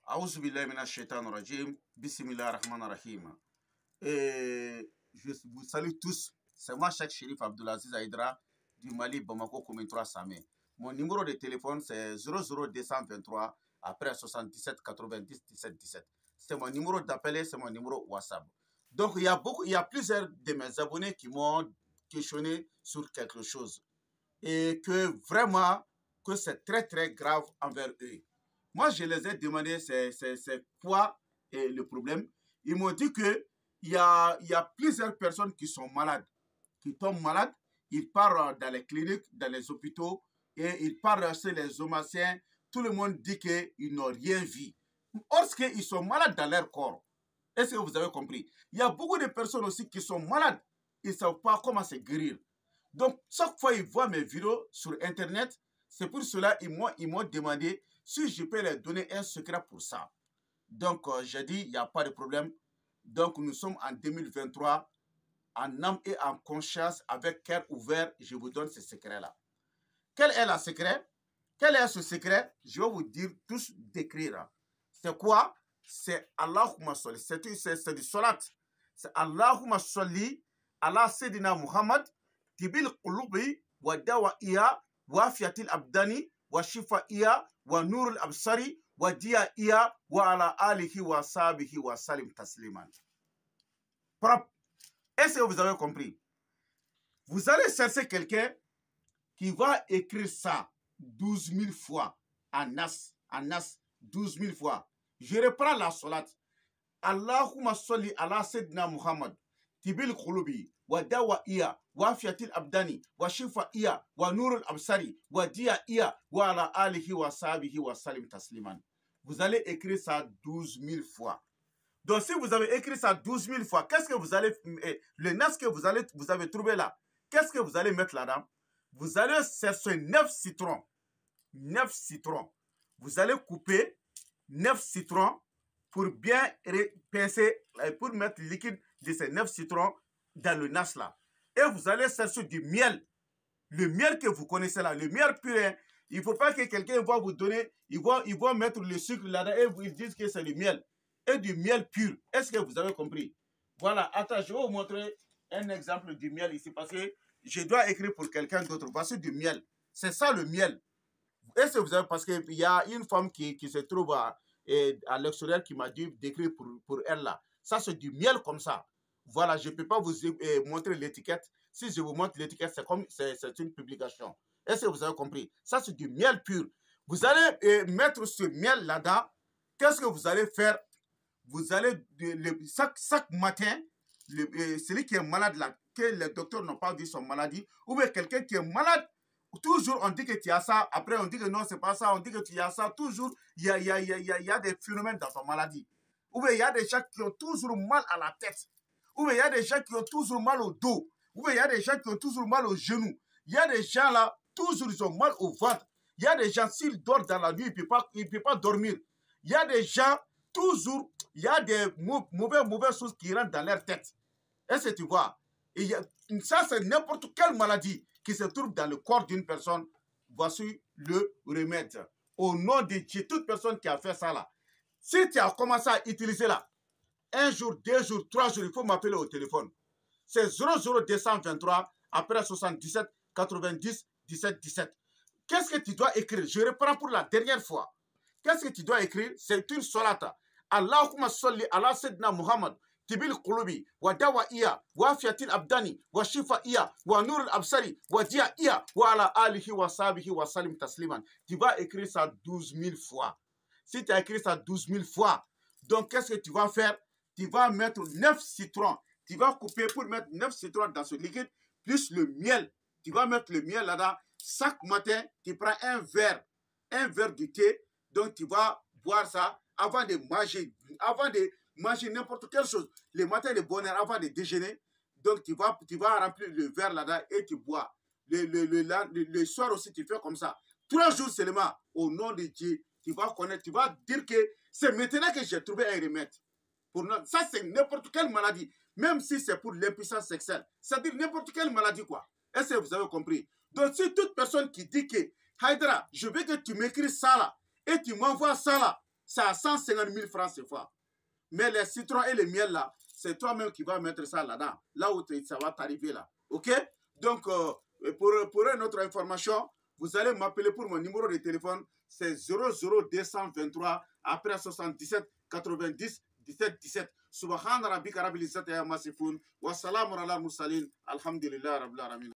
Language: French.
Aouzu billahi minash shaitanir rajim. Bismillahir rahmanir rahim. Je vous salue tous. C'est moi, Cheikh Chérif Abdulaziz Aïdra du Mali, Bamako, Commune 3 Samé. Mon numéro de téléphone, c'est 00223 après 77 90 17 17. C'est mon numéro d'appel, c'est mon numéro WhatsApp. Donc, il y a plusieurs de mes abonnés qui m'ont questionné sur quelque chose. Et que vraiment, que c'est très très grave envers eux. Moi, je les ai demandé c'est quoi le problème. Ils m'ont dit qu'il y a plusieurs personnes qui sont malades, qui tombent malades. Ils partent dans les cliniques, dans les hôpitaux, et ils partent chez les homiciens. Tout le monde dit qu'ils n'ont rien vu. Or, ils sont malades dans leur corps. Est-ce que vous avez compris? Il y a beaucoup de personnes aussi qui sont malades. Ils ne savent pas comment se guérir. Donc, chaque fois qu'ils voient mes vidéos sur Internet, c'est pour cela qu'ils m'ont demandé si je peux leur donner un secret pour ça. Donc, j'ai dit, il n'y a pas de problème. Donc, nous sommes en 2023, en âme et en conscience, avec cœur ouvert, je vous donne ce secret-là. Quel est le secret? Quel est ce secret? Je vais vous dire tous décrire. C'est quoi? C'est Allahumma salli. C'est du salat. C'est Allahumma salli ala Sayyidina Muhammad tibil qulubi wa dawa iya wa fiatil abdani wa shifa iya wa nurul absari wa dia iya wa ala alihi wa sahbihi wa salim tasliman. Propre. Est-ce que vous avez compris? Vous allez chercher quelqu'un qui va écrire ça 12 000 fois en nas 12 000 fois. Je reprends la salat. Allahumma salli ala Sayyidina Muhammad tibil qulubi wa dawa iya wa fiatil abdani wa shifa iya wa nurul absari wa dia iya wa ala alihi wa sahbihi wa salim tasliman. Vous allez écrire ça 12 000 fois. Donc si vous avez écrit ça 12 000 fois, qu'est-ce que vous allez le nas que vous avez trouvé là, qu'est-ce que vous allez mettre là-dedans? Vous allez chercher 9 citrons. 9 citrons. Vous allez couper 9 citrons pour bien pincer, pour mettre le liquide de ces 9 citrons dans le nas là. Et vous allez chercher du miel. Le miel que vous connaissez là, le miel pur. Hein. Il ne faut pas que quelqu'un va vous donner, il va mettre le sucre là-dedans et ils disent que c'est le miel. Et du miel pur. Est-ce que vous avez compris? Voilà, attends, je vais vous montrer un exemple du miel ici parce que je dois écrire pour quelqu'un d'autre. Voici du miel. C'est ça le miel. Est-ce que vous avez, parce qu'il y a une femme qui se trouve à l'extérieur qui m'a dit d'écrire pour elle là. Ça, c'est du miel comme ça. Voilà, je ne peux pas vous montrer l'étiquette. Si je vous montre l'étiquette, c'est une publication. Est-ce que vous avez compris? Ça, c'est du miel pur. Vous allez mettre ce miel là-dedans. Qu'est-ce que vous allez faire? Vous allez, chaque matin, celui qui est malade là, que les docteurs n'ont pas dit son maladie, ou bien quelqu'un qui est malade, toujours on dit que tu as ça, après on dit que non, c'est pas ça, on dit que tu as ça, toujours il y a des phénomènes dans ton maladie. Ou bien il y a des gens qui ont toujours mal à la tête, ou bien il y a des gens qui ont toujours mal au dos, ou bien il y a des gens qui ont toujours mal aux genoux. Il y a des gens là, toujours ils ont mal au ventre. Il y a des gens, s'ils dorment dans la nuit, ils ne peuvent pas dormir. Il y a des gens, toujours, il y a des mauvaises choses qui rentrent dans leur tête. Est-ce que tu vois? Et ça, c'est n'importe quelle maladie qui se trouve dans le corps d'une personne. Voici le remède. Au nom de Dieu, toute personne qui a fait ça là, si tu as commencé à utiliser là, 1 jour, 2 jours, 3 jours, il faut m'appeler au téléphone. C'est 00223 après 77 90 17 17. Qu'est-ce que tu dois écrire? Je reprends pour la dernière fois. Qu'est-ce que tu dois écrire? C'est une solata. Allahumma salli ala Sayyidina Muhammad tibil qulubi wa dawa iya wa fiatil abdani wa shifa iya wa nurul absari wa dia iya wa ala alihi wa sahbihi wa salim tasliman. Tu vas écrire ça 12 000 fois. Si tu as écrit ça 12 000 fois, donc qu'est-ce que tu vas faire? Tu vas mettre 9 citrons. Tu vas couper pour mettre 9 citrons dans ce liquide, plus le miel. Tu vas mettre le miel là-dedans. Chaque matin, tu prends un verre de thé. Donc tu vas boire ça avant de manger n'importe quelle chose. Le matin, le bonheur, avant de déjeuner. Donc tu vas remplir le verre là-dedans et tu bois. Le soir aussi, tu fais comme ça. 3 jours seulement, au nom de Dieu, tu vas connaître, tu vas dire que c'est maintenant que j'ai trouvé un remède. Ça, c'est n'importe quelle maladie. Même si c'est pour l'impuissance sexuelle. C'est-à-dire n'importe quelle maladie, quoi. Est-ce que vous avez compris? Donc, si toute personne qui dit que, Haïdra, je veux que tu m'écris ça là, et tu m'envoies ça là, c'est à 150 000 francs CFA. Mais les citrons et les miels là, c'est toi-même qui vas mettre ça là-dedans, là où ça va t'arriver là. Ok? Donc, pour une autre information, vous allez m'appeler pour mon numéro de téléphone, c'est 00223 après 77 90 17 17. Subhana rabbika rabbil izzati amma yasifun wa salamun ala mursalin. Alhamdulillah rabbil alamin.